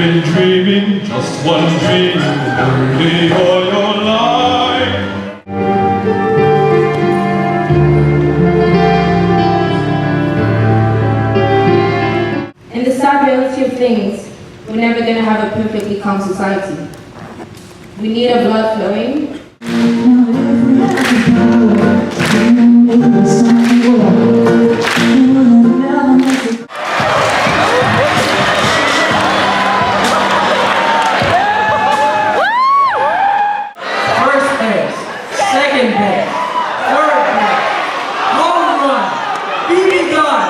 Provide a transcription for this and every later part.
been dreaming just one dream, only all your life. In the sad reality of things, we're never going to have a perfectly calm society. We need a blood flowing. First base, second base, third base, home run, BB gun.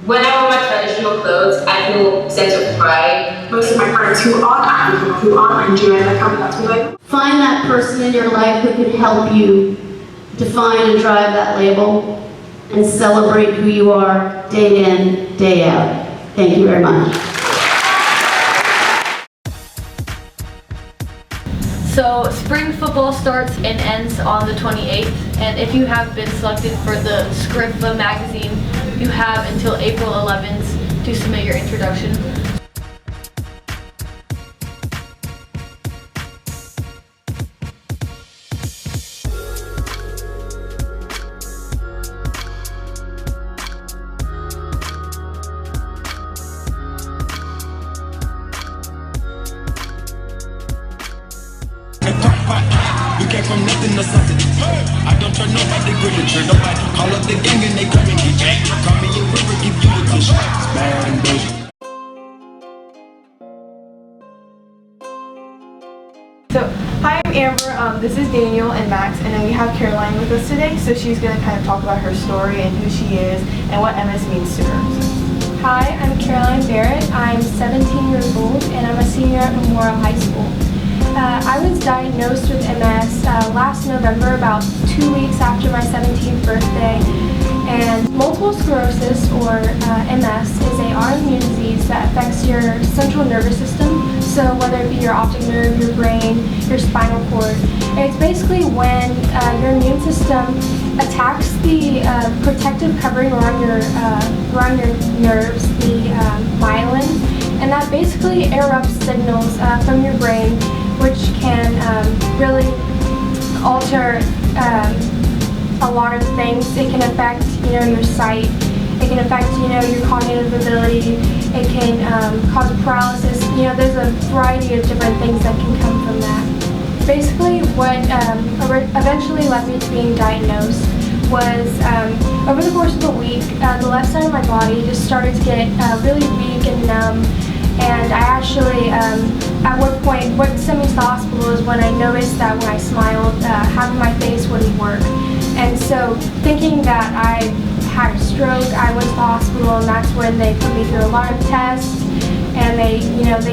When I wear my traditional clothes, I feel a sense of pride. Most of my friends who aren't African, who aren't Nigerian, they come back to me like, find that person in your life who could help you define and drive that label and celebrate who you are day in, day out. Thank you very much. So spring football starts and ends on the 28th, and if you have been selected for the Scriffa magazine, you have until April 11th to submit your introduction. We came from nothing to something. I don't turn nobody good to nobody. Call up the gang and they come and get you. Call me a river, give you a tissue. Bad bitch. So, hi, I'm Amber, this is Daniel and Max, and then we have Caroline with us today, so she's going to kind of talk about her story and who she is and what MS means to her. Hi, I'm Caroline Barrett. I'm 17 years old and I'm a senior at Memorial High School. I was diagnosed with MS last November, about 2 weeks after my 17th birthday. And multiple sclerosis, or MS, is an autoimmune disease that affects your central nervous system. So whether it be your optic nerve, your brain, your spinal cord. And it's basically when your immune system attacks the protective covering around your nerves, the myelin, and that basically interrupts signals from your brain, which can really alter a lot of things. It can affect, your sight. It can affect, your cognitive ability. It can cause paralysis. There's a variety of different things that can come from that. Basically, what eventually led me to being diagnosed was over the course of the week, the left side of my body just started to get really weak and numb. And I actually, at one point, what sent me to the hospital is when I noticed that when I smiled, half of my face wouldn't work. And so, thinking that I had a stroke, I went to the hospital, and that's when they put me through a lot of tests, and they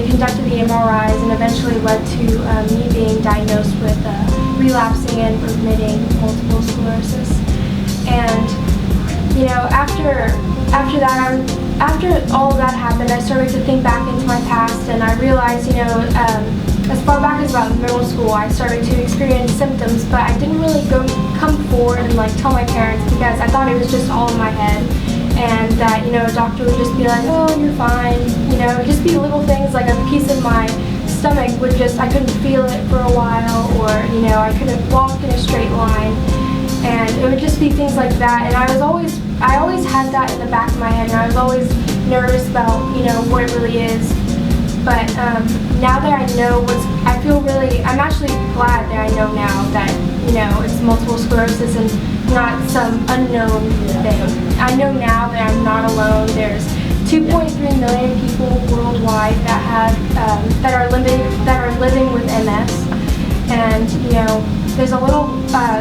conducted the MRIs, and eventually led to me being diagnosed with relapsing and remitting multiple sclerosis. And after all of that happened, I started to think back into my past, and I realized, as far back as about middle school, I started to experience symptoms, but I didn't really come forward and tell my parents, because I thought it was just all in my head, and that a doctor would just be like, oh, you're fine, just be little things like a piece of my stomach would just, I couldn't feel it for a while, or I couldn't walk in a straight line, and it would just be things like that, and I always had that in the back of my head, and I was always nervous about what it really is. But now that I know I'm actually glad that I know now that, it's multiple sclerosis and not some unknown thing. I know now that I'm not alone. There's 2.3 million people worldwide that are living with MS. And, there's a little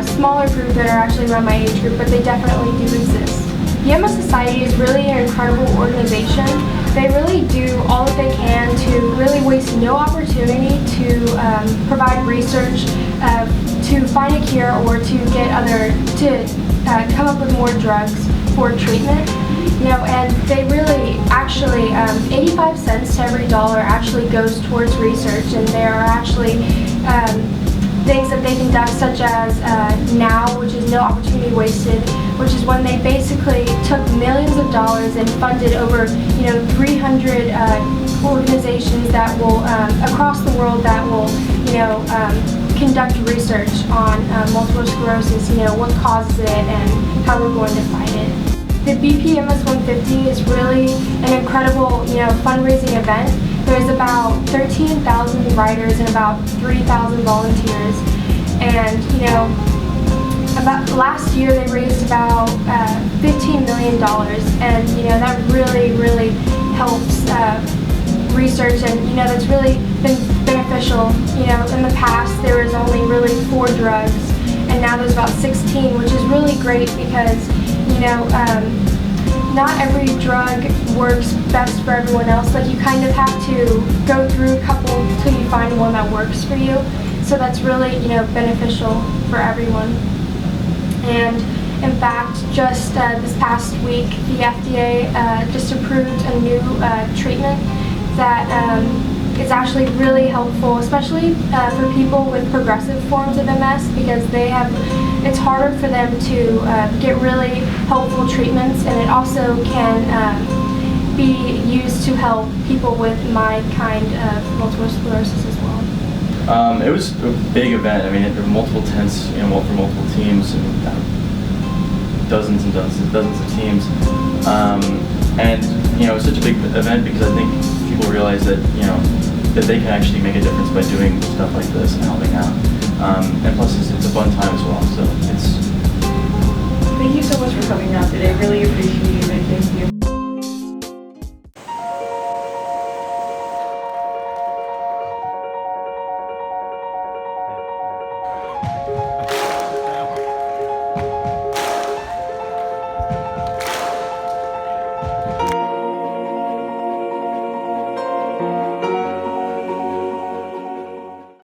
smaller group that are actually around my age group, but they definitely do exist. The MS Society is really an incredible organization. They really do all that they can to really waste no opportunity to provide research to find a cure or to get come up with more drugs for treatment. You know, and they really actually 85 cents to every dollar actually goes towards research, and there are actually things that they conduct, such as NOW, which is No Opportunity Wasted, which is when they basically took millions of dollars and funded over 300 organizations that will across the world that will conduct research on multiple sclerosis, what causes it and how we're going to fight it. The BPMS 150 is really an incredible fundraising event. There's about 13,000 riders and about 3,000 volunteers, and about last year they raised about $15 million, and that really helps research, and that's really been beneficial. In the past there was only really 4 drugs, and now there's about 16, which is really great because not every drug works best for everyone else. Like, you kind of have to go through a couple until you find one that works for you. So that's really beneficial for everyone. And in fact, just this past week, the FDA just approved a new treatment that is actually really helpful, especially for people with progressive forms of MS, because it's harder for them to get really helpful treatments, and it also can be used to help people with my kind of multiple sclerosis as well. It was a big event. I mean, there were multiple tents, for multiple teams, and dozens and dozens of teams. And it was such a big event because I think people realize that that they can actually make a difference by doing stuff like this and helping out. And plus, it's a fun time as well. So it's. Thank you so much for coming out today. I really appreciate it. Thank you.